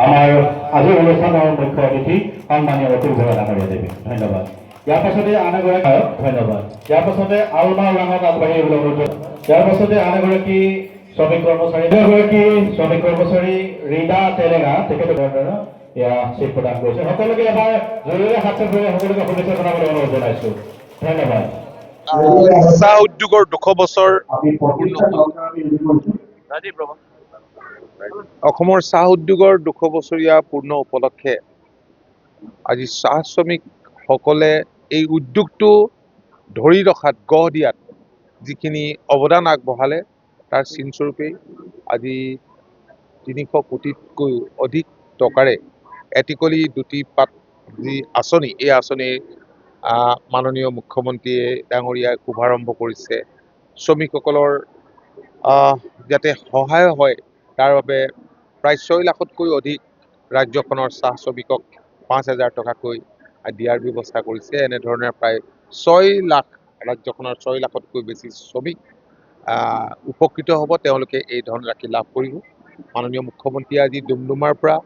আমাৰ আজিৰ অনুষ্ঠানৰ মুখ্য অতিথি সন্মানীয় অতুল বৰা ডাঙৰীয়া দেৱী ধন্যবাদ। ইয়াৰ পাছতে আন এগৰাকী ধন্যবাদ। ইয়াৰ পাছতে আলমাৰ ৰঙত আগবাঢ়ি আহিবলৈ অনুৰোধ। ইয়াৰ পাছতে আন এগৰাকী শ্ৰমিক কৰ্মচাৰী ৰীতা তেলেঙা তেখেতৰ এয়া চিট প্ৰদান কৰিছে। সকলোকে এবাৰ জৰুৰী হাত চাপৰি সকলোকে শুভেচ্ছা জনাবলৈ অনুৰোধ জনাইছো। ধন্যবাদ। চাহ উদ্যোগৰ 200 বছৰ অসমৰ চাহ উদ্যোগৰ 200 বছৰীয়া পূৰ্ণ উপলক্ষে আজি চাহ শ্ৰমিকসকলে এই উদ্যোগটো ধৰি ৰখাত গঢ় দিয়াত যিখিনি অৱদান আগবঢ়ালে তাৰ চিনস্বৰূপেই আজি 300 কোটিতকৈও অধিক টকাৰে এটিকলি দুটি পাত যি আঁচনি, এই আঁচনিৰ মাননীয় মুখ্যমন্ত্ৰীয়ে ডাঙৰীয়াই শুভাৰম্ভ কৰিছে। শ্ৰমিকসকলৰ যাতে সহায় হয় তাৰ বাবে প্ৰায় 6 লাখতকৈ অধিক ৰাজ্যখনৰ চাহ শ্ৰমিকক 5,000 টকাকৈ দিয়াৰ ব্যৱস্থা কৰিছে। এনেধৰণে প্ৰায় 6 লাখ ৰাজ্যখনৰ 6 লাখতকৈ বেছি শ্ৰমিক উপকৃত হ'ব, তেওঁলোকে এই ধনৰাশি লাভ কৰিব। মাননীয় মুখ্যমন্ত্ৰীয়ে আজি ডুমডুমাৰ পৰা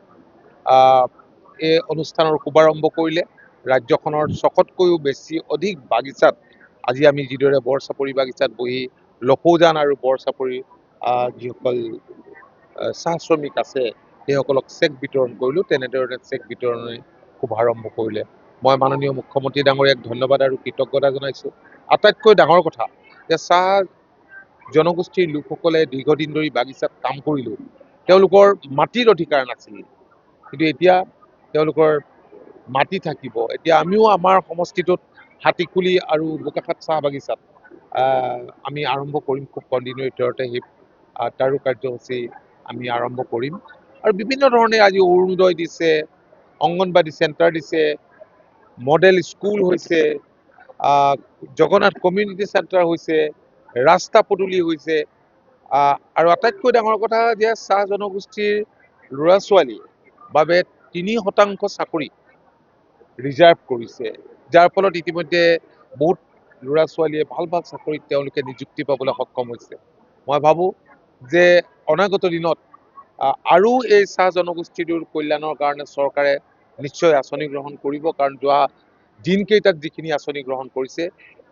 এই অনুষ্ঠানৰ শুভাৰম্ভ কৰিলে। ৰাজ্যখনৰ 600তকৈও বেছি অধিক বাগিচাত আজি আমি যিদৰে বৰচাপৰি বাগিচাত বহি লখৌজান আৰু বৰচাপৰিৰ যিসকল চাহ শ্ৰমিক আছে সেইসকলক চেক বিতৰণ কৰিলোঁ, তেনেদৰে চেক বিতৰণে শুভাৰম্ভ কৰিলে। মই মাননীয় মুখ্যমন্ত্ৰী ডাঙৰীয়াক ধন্যবাদ আৰু কৃতজ্ঞতা জনাইছোঁ। আটাইতকৈ ডাঙৰ কথা যে চাহ জনগোষ্ঠীৰ লোকসকলে দীৰ্ঘদিন ধৰি বাগিচাত কাম কৰিলেও তেওঁলোকৰ মাটিৰ অধিকাৰ নাছিল, কিন্তু এতিয়া তেওঁলোকৰ মাটি থাকিব। এতিয়া আমিও আমাৰ সমষ্টিটোত হাতীকুলি আৰু বোকাখাত চাহ বাগিচাত আমি আৰম্ভ কৰিম খুব কমদিনৰ ভিতৰতে। সেই তাৰো কাৰ্যসূচী আমি আৰম্ভ কৰিম আৰু বিভিন্ন ধৰণে আজি অৰুণোদয় দিছে, অংগনবাদী চেণ্টাৰ দিছে, মডেল স্কুল হৈছে, জগন্নাথ কমিউনিটি চেণ্টাৰ হৈছে, ৰাস্তা পদূলি হৈছে আৰু আটাইতকৈ ডাঙৰ কথা যে চাহ জনগোষ্ঠীৰ ল'ৰা ছোৱালীৰ বাবে 3% চাকৰি ৰিজাৰ্ভ কৰিছে, যাৰ ফলত ইতিমধ্যে বহুত ল'ৰা ছোৱালীয়ে ভাল ভাল চাকৰিত তেওঁলোকে নিযুক্তি পাবলৈ সক্ষম হৈছে। মই ভাবোঁ যে অনাগত দিনত আৰু এই চাহ জনগোষ্ঠীটোৰ কল্যাণৰ কাৰণে চৰকাৰে নিশ্চয় আঁচনি গ্ৰহণ কৰিব, কাৰণ যোৱা দিনকেইটাত যিখিনি আঁচনি গ্ৰহণ কৰিছে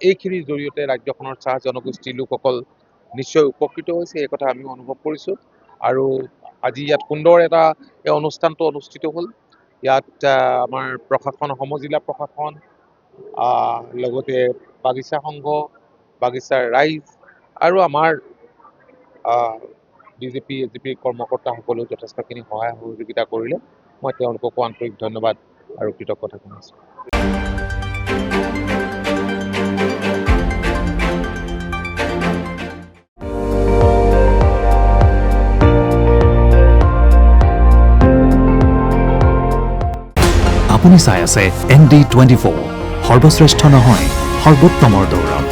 এইখিনিৰ জৰিয়তে ৰাজ্যখনৰ চাহ জনগোষ্ঠীৰ লোকসকল নিশ্চয় উপকৃত হৈছে, এই কথা আমি অনুভৱ কৰিছোঁ। আৰু আজি ইয়াত সুন্দৰ এটা এই অনুষ্ঠানটো অনুষ্ঠিত হ'ল। ইয়াত আমাৰ প্ৰশাসন, সমজিলা প্ৰশাসন, লগতে বাগিচা সংঘ, বাগিচাৰ ৰাইজ আৰু আমাৰ বিজেপি এজিপিৰ কৰ্মকৰ্তাসকলেও যথেষ্টখিনি সহায় সহযোগিতা কৰিলে। মই তেওঁলোককো আন্তৰিক ধন্যবাদ আৰু কৃতজ্ঞতা জনাইছোঁ। আপুনি চাই আছে ND24, সৰ্বশ্ৰেষ্ঠ নহয় সৰ্বোত্তমৰ দৌৰত।